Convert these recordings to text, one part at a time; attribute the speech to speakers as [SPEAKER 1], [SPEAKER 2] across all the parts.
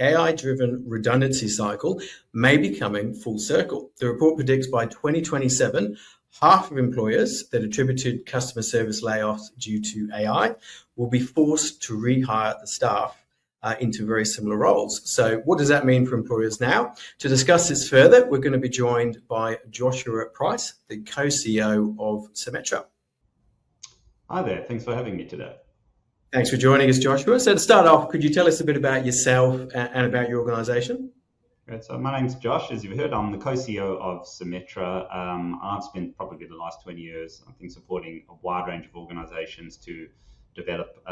[SPEAKER 1] AI-driven redundancy cycle may be coming full circle. The report predicts by 2027, half of employers that attributed customer service layoffs due to AI will be forced to rehire the staff into very similar roles. So what does that mean for employers now? To discuss this further, we're going to be joined by Joshua Price, the co-CEO of Symmetra.
[SPEAKER 2] Hi there, thanks for having me today.
[SPEAKER 1] Thanks for joining us, Joshua. So to start off, could you tell us a bit about yourself and about your organisation?
[SPEAKER 2] Great. So my name's Josh. As you've heard, I'm the co-CEO of Symmetra. I've spent probably the last 20 years, I think, supporting a wide range of organisations to develop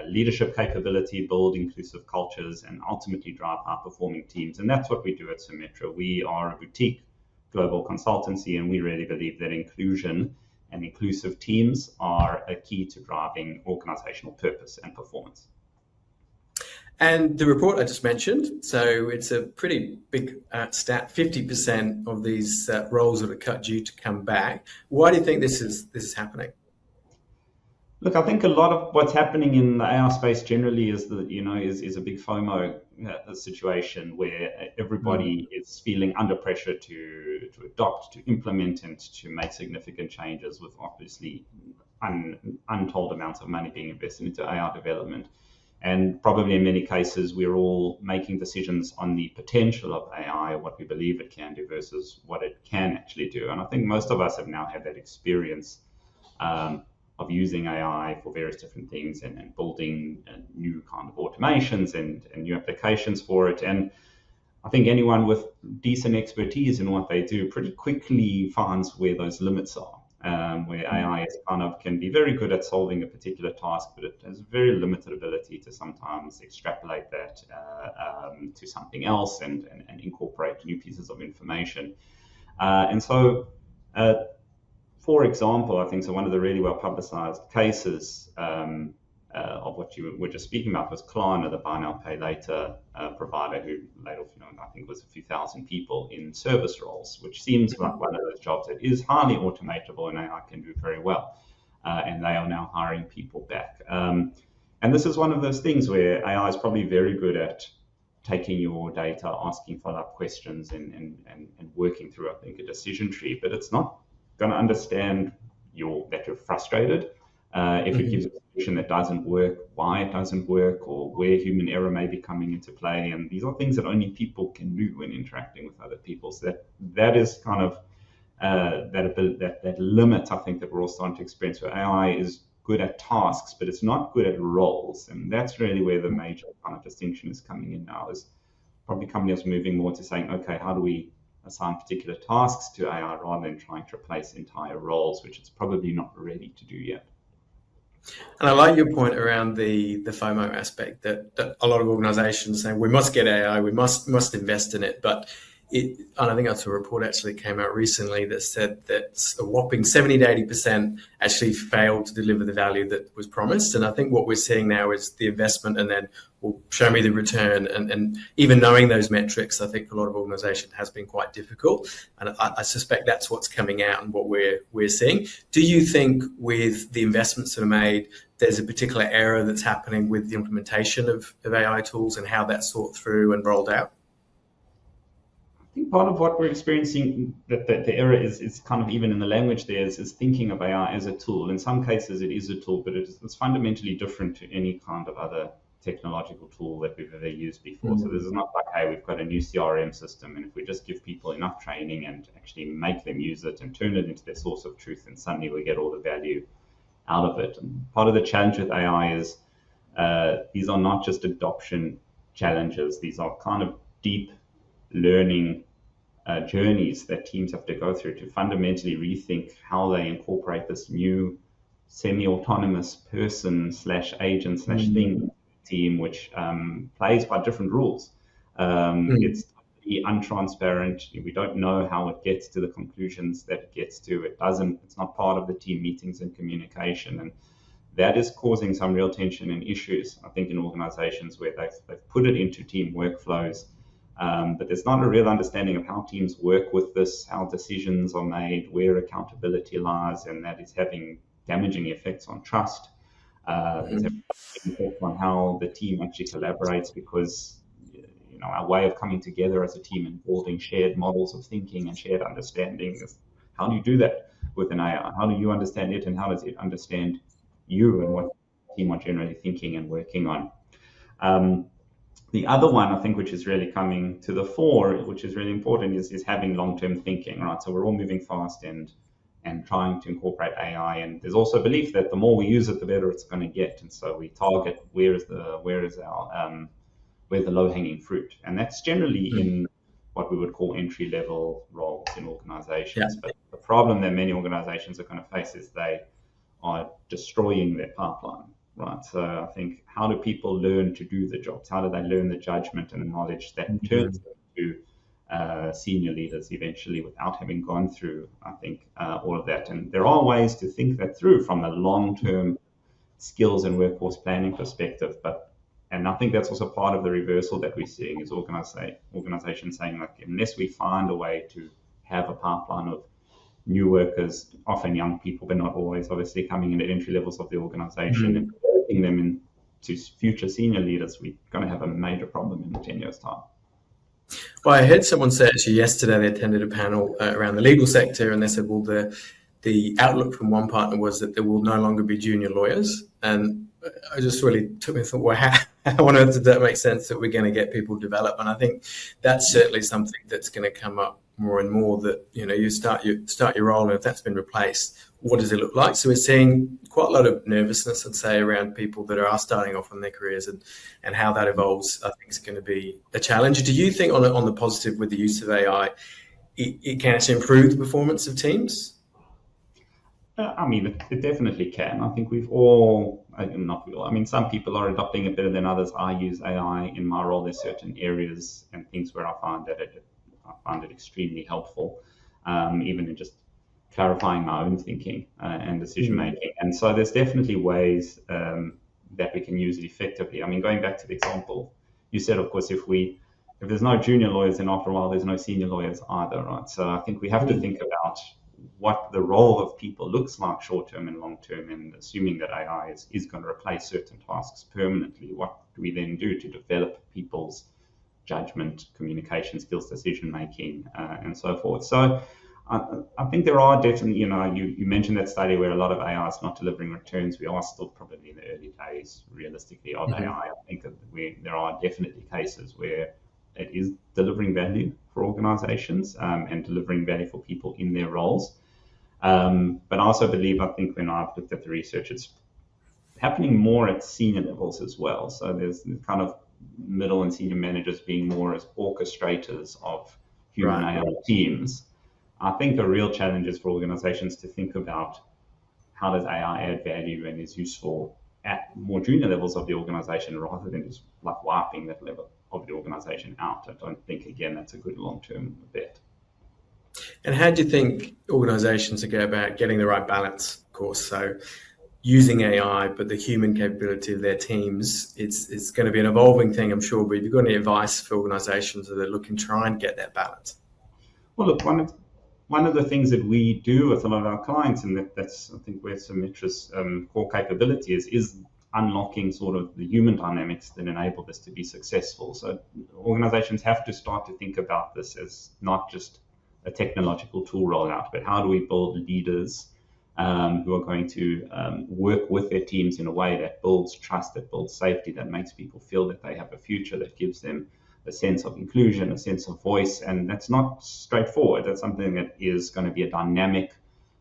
[SPEAKER 2] leadership capability, build inclusive cultures, and ultimately drive high-performing teams. And that's what we do at Symmetra. We are a boutique global consultancy, and we really believe that inclusion and inclusive teams are a key to driving organisational purpose and performance.
[SPEAKER 1] And the report I just mentioned, so it's a pretty big stat, 50% of these roles that are cut due to come back. Why do you think this is happening?
[SPEAKER 2] Look, I think a lot of what's happening in the AI space generally is that, is a big FOMO situation where everybody is feeling under pressure to adopt, to implement, and to make significant changes with obviously untold amounts of money being invested into AI development. And probably in many cases, we're all making decisions on the potential of AI, what we believe it can do versus what it can actually do. And I think most of us have now had that experience of using AI for various different things and building new kind of automations and new applications for it. And I think anyone with decent expertise in what they do pretty quickly finds where those limits are, where AI is can be very good at solving a particular task, but it has very limited ability to sometimes extrapolate that to something else and incorporate new pieces of information. For example, I think one of the really well publicized cases of what you were just speaking about was Klarna, the buy now, pay later provider who laid off, I think it was a few thousand people in service roles, which seems like one of those jobs that is highly automatable and AI can do very well. And they are now hiring people back. And this is one of those things where AI is probably very good at taking your data, asking follow-up questions and working through, I think, a decision tree, but it's not going to understand that you're frustrated. If it gives a solution that doesn't work, why it doesn't work, or where human error may be coming into play. And these are things that only people can do when interacting with other people. So that is kind of that limit, I think, that we're all starting to experience, where AI is good at tasks, but it's not good at roles. And that's really where the major kind of distinction is coming in now, is probably companies moving more to saying, okay, how do we assign particular tasks to AI rather than trying to replace entire roles, which it's probably not ready to do yet.
[SPEAKER 1] And I like your point around the FOMO aspect, that a lot of organizations say we must get AI, we must invest in it, but and I think that's a report actually came out recently that said that a whopping 70 to 80% actually failed to deliver the value that was promised. And I think what we're seeing now is the investment and then, well, show me the return. And even knowing those metrics, I think for a lot of organizations has been quite difficult. And I suspect that's what's coming out and what we're seeing. Do you think with the investments that are made, there's a particular error that's happening with the implementation of AI tools and how that's thought through and rolled out?
[SPEAKER 2] I think part of what we're experiencing, that the error is kind of even in the language there, is thinking of AI as a tool. In some cases it is a tool, but it's fundamentally different to any kind of other technological tool that we've ever used before. Mm-hmm. So this is not like, hey, we've got a new CRM system, and if we just give people enough training and actually make them use it and turn it into their source of truth, and suddenly we get all the value out of it. And part of the challenge with AI is these are not just adoption challenges. These are kind of deep learning journeys that teams have to go through to fundamentally rethink how they incorporate this new semi-autonomous person / agent / thing team, which plays by different rules. It's totally untransparent. We don't know how it gets to the conclusions that it gets to. It's not part of the team meetings and communication. And that is causing some real tension and issues, I think, in organizations where they've put it into team workflows. But there's not a real understanding of how teams work with this, how decisions are made, where accountability lies, and that is having damaging effects on trust. It's having effects on how the team actually collaborates, because our way of coming together as a team and building shared models of thinking and shared understanding. How do you do that with an AI? How do you understand it, and how does it understand you and what the team are generally thinking and working on? The other one, I think, which is really coming to the fore, which is really important, is having long-term thinking, right? So we're all moving fast and trying to incorporate AI, and there's also a belief that the more we use it, the better it's going to get. And so we target where's the low-hanging fruit, and that's generally in what we would call entry-level roles in organizations.
[SPEAKER 1] Yeah.
[SPEAKER 2] But the problem that many organizations are going to face is they are destroying their pipeline. Right. So I think, how do people learn to do the jobs? How do they learn the judgment and the knowledge that turns them to senior leaders eventually without having gone through, I think, all of that? And there are ways to think that through from a long-term skills and workforce planning perspective. And I think that's also part of the reversal that we're seeing, is organizations saying, like, unless we find a way to have a pipeline of new workers, often young people, but not always, obviously, coming in at entry levels of the organization and developing them into future senior leaders, we're going to have a major problem in 10 years' time.
[SPEAKER 1] Well, I heard someone say actually yesterday they attended a panel around the legal sector, and they said, well, the outlook from one partner was that there will no longer be junior lawyers. And I just really took me and thought, well, how on earth did that make sense that we're going to get people developed? And I think that's certainly something that's going to come up more and more, that, you know, you start your role, and if that's been replaced, what does it look like? So we're seeing quite a lot of nervousness, I'd say, around people that are starting off on their careers, and how that evolves, I think, is going to be a challenge. Do you think on the positive, with the use of AI, it can actually improve the performance of teams?
[SPEAKER 2] I mean, it definitely can. I think we've all, not we all, I mean, some people are adopting it better than others. I use AI in my role. There's certain areas and things where I find it extremely helpful, even in just clarifying my own thinking and decision making. And so there's definitely ways that we can use it effectively. I mean, going back to the example you said, of course, if there's no junior lawyers, then after a while there's no senior lawyers either, right? So I think we have to think about what the role of people looks like short term and long term, and assuming that AI is going to replace certain tasks permanently, what do we then do to develop people's judgment, communication skills, decision making, and so forth? So I think there are definitely, you mentioned that study where a lot of AI is not delivering returns. We are still probably in the early days, realistically, of AI. I think that there are definitely cases where it is delivering value for organizations and delivering value for people in their roles. But I also believe, I think when I've looked at the research, it's happening more at senior levels as well. So there's kind of middle and senior managers being more as orchestrators of human AI teams. I think the real challenge is for organizations to think about, how does AI add value and is useful at more junior levels of the organization, rather than just like wiping that level of the organization out. I don't think, again, that's a good long-term bet.
[SPEAKER 1] And how do you think organizations are go about getting the right balance, of course? So using AI, but the human capability of their teams, it's going to be an evolving thing, I'm sure. But have you got any advice for organizations that are looking to try and get that balance?
[SPEAKER 2] Well, look, one of the things that we do with a lot of our clients, and that's, I think, where Symmetra's core capability is unlocking sort of the human dynamics that enable this to be successful. So organizations have to start to think about this as not just a technological tool rollout, but how do we build leaders who are going to work with their teams in a way that builds trust, that builds safety, that makes people feel that they have a future, that gives them a sense of inclusion, a sense of voice. And that's not straightforward. That's something that is going to be a dynamic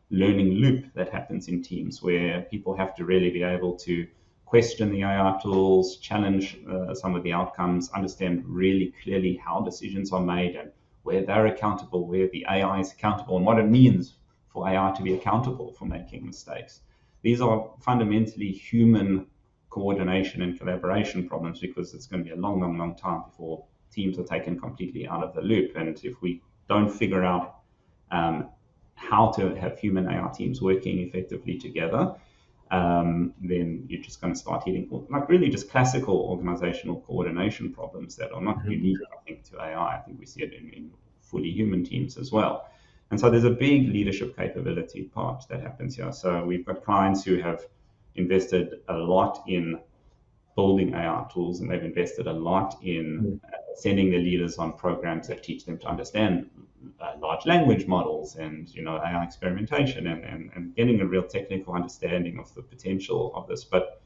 [SPEAKER 2] learning loop that happens in teams, where people have to really be able to question the AI tools, challenge some of the outcomes, understand really clearly how decisions are made and where they're accountable, where the AI is accountable, and what it means for AI to be accountable for making mistakes. These are fundamentally human coordination and collaboration problems, because it's going to be a long, long, long time before teams are taken completely out of the loop. And if we don't figure out how to have human AI teams working effectively together, then you're just going to start hitting like really just classical organizational coordination problems that are not unique, I think, to AI. I think we see it in fully human teams as well. And so there's a big leadership capability part that happens here. So we've got clients who have invested a lot in building AI tools, and they've invested a lot in sending their leaders on programs that teach them to understand large language models and AI experimentation and getting a real technical understanding of the potential of this. But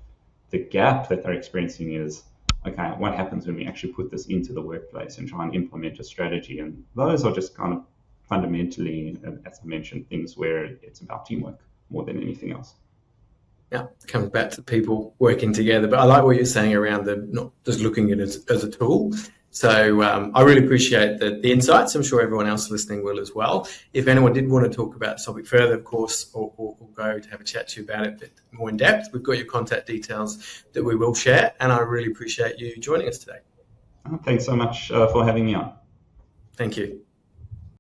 [SPEAKER 2] the gap that they're experiencing is, okay, what happens when we actually put this into the workplace and try and implement a strategy? And those are just kind of fundamentally, as I mentioned, things where it's about teamwork more than anything else.
[SPEAKER 1] Yeah, it comes back to people working together. But I like what you're saying around not just looking at it as a tool. So I really appreciate the insights. I'm sure everyone else listening will as well. If anyone did want to talk about this topic further, of course, or go to have a chat to you about it a bit more in depth, we've got your contact details that we will share. And I really appreciate you joining us today.
[SPEAKER 2] Thanks so much for having me on.
[SPEAKER 1] Thank you.